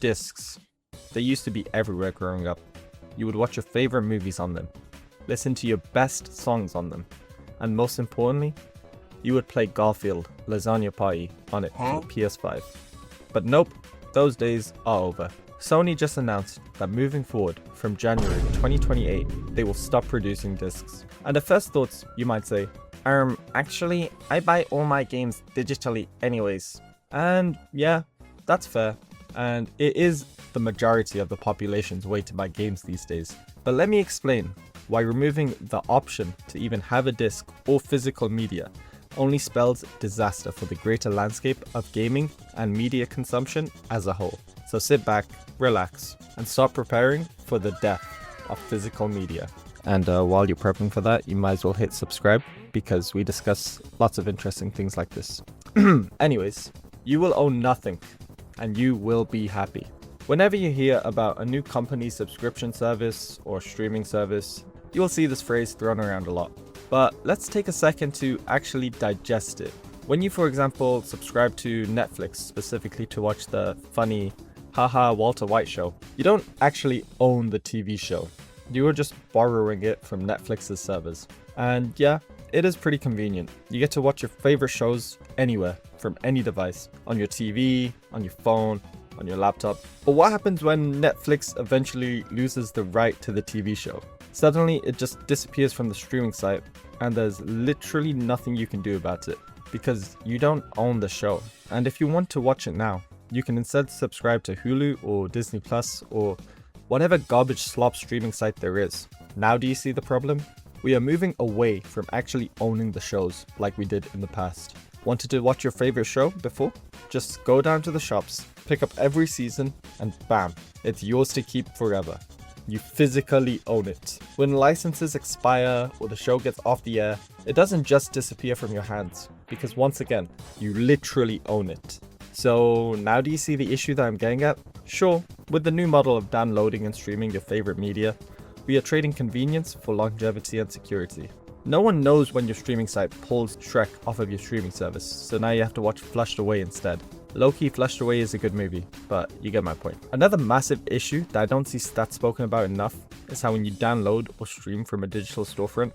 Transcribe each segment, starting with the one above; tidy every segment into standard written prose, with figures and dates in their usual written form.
Discs. They used to be everywhere growing up. You would watch your favorite movies on them, listen to your best songs on them, and most importantly, you would play Garfield Lasagna Party on it for the PS5. But nope, those days are over. Sony just announced that moving forward from January 2028, they will stop producing discs. And at first thoughts, you might say, actually, I buy all my games digitally anyways. And yeah, that's fair. And it is the majority of the population's way to buy games these days. But let me explain why removing the option to even have a disc or physical media only spells disaster for the greater landscape of gaming and media consumption as a whole. So sit back, relax, and start preparing for the death of physical media. And while you're prepping for that, you might as well hit subscribe because we discuss lots of interesting things like this. Anyways, you will own nothing and you will be happy. Whenever you hear about a new company's subscription service or streaming service, you will see this phrase thrown around a lot. But let's take a second to actually digest it. When you, for example, subscribe to Netflix specifically to watch the funny Haha Walter White show, you don't actually own the TV show. You are just borrowing it from Netflix's servers. And yeah, it is pretty convenient. You get to watch your favorite shows anywhere, from any device, on your TV, on your phone, on your laptop. But what happens when Netflix eventually loses the right to the TV show? Suddenly, it just disappears from the streaming site, and there's literally nothing you can do about it, because you don't own the show. And if you want to watch it now, you can instead subscribe to Hulu or Disney Plus or whatever garbage slop streaming site there is. Now do you see the problem? We are moving away from actually owning the shows like we did in the past. Wanted to watch your favorite show before? Just go down to the shops, pick up every season, and bam, it's yours to keep forever. You physically own it. When licenses expire or the show gets off the air, it doesn't just disappear from your hands, because once again, you literally own it. So now do you see the issue that I'm getting at? Sure, with the new model of downloading and streaming your favorite media, we are trading convenience for longevity and security. No one knows when your streaming site pulls Shrek off of your streaming service, so now you have to watch Flushed Away instead. Low-key, Flushed Away is a good movie, but you get my point. Another massive issue that I don't see stats spoken about enough is how when you download or stream from a digital storefront,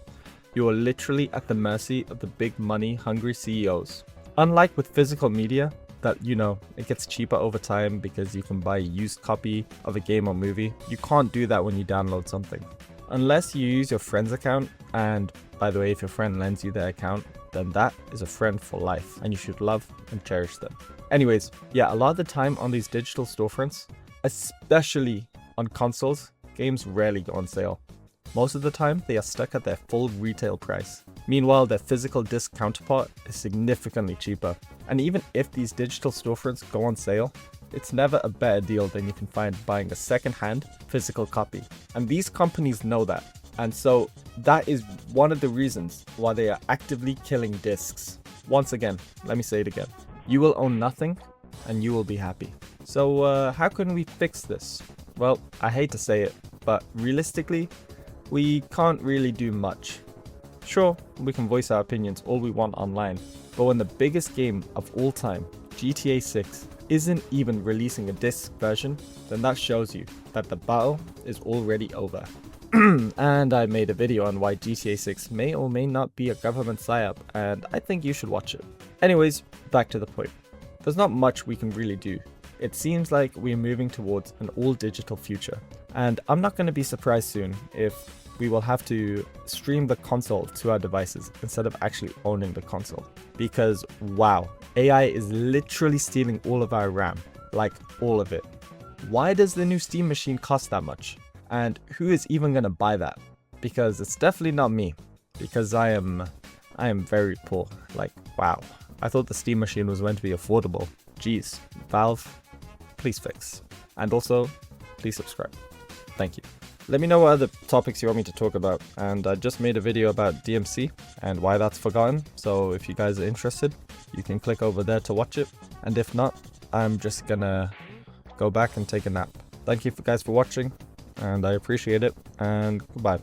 you are literally at the mercy of the big money hungry CEOs. Unlike with physical media, that it gets cheaper over time because you can buy a used copy of a game or movie, you can't do that when you download something. Unless you use your friend's account, and by the way, if your friend lends you their account, then that is a friend for life and you should love and cherish them. Anyways, yeah, a lot of the time on these digital storefronts, especially on consoles, games rarely go on sale. Most of the time, they are stuck at their full retail price. Meanwhile, their physical disc counterpart is significantly cheaper. And even if these digital storefronts go on sale, it's never a better deal than you can find buying a second-hand physical copy. And these companies know that. And so that is one of the reasons why they are actively killing discs. Once again, let me say it again. You will own nothing and you will be happy. So how can we fix this? Well, I hate to say it, but realistically, we can't really do much. Sure, we can voice our opinions all we want online, but when the biggest game of all time, GTA 6, isn't even releasing a disc version, then that shows you that the battle is already over. And I made a video on why GTA 6 may or may not be a government psyop, and I think you should watch it. Anyways, back to the point. There's not much we can really do. It seems like we're moving towards an all-digital future, and I'm not going to be surprised soon if we will have to stream the console to our devices instead of actually owning the console. Because wow, AI is literally stealing all of our RAM, like all of it. Why does the new Steam machine cost that much? And who is even gonna buy that? Because it's definitely not me, because I am very poor. Like wow, I thought the Steam machine was meant to be affordable. Jeez, Valve, please fix. And also, please subscribe. Thank you. Let me know what other topics you want me to talk about, and I just made a video about DMC and why that's forgotten, so if you guys are interested, you can click over there to watch it, and if not, I'm just gonna go back and take a nap. Thank you guys for watching, and I appreciate it, and goodbye.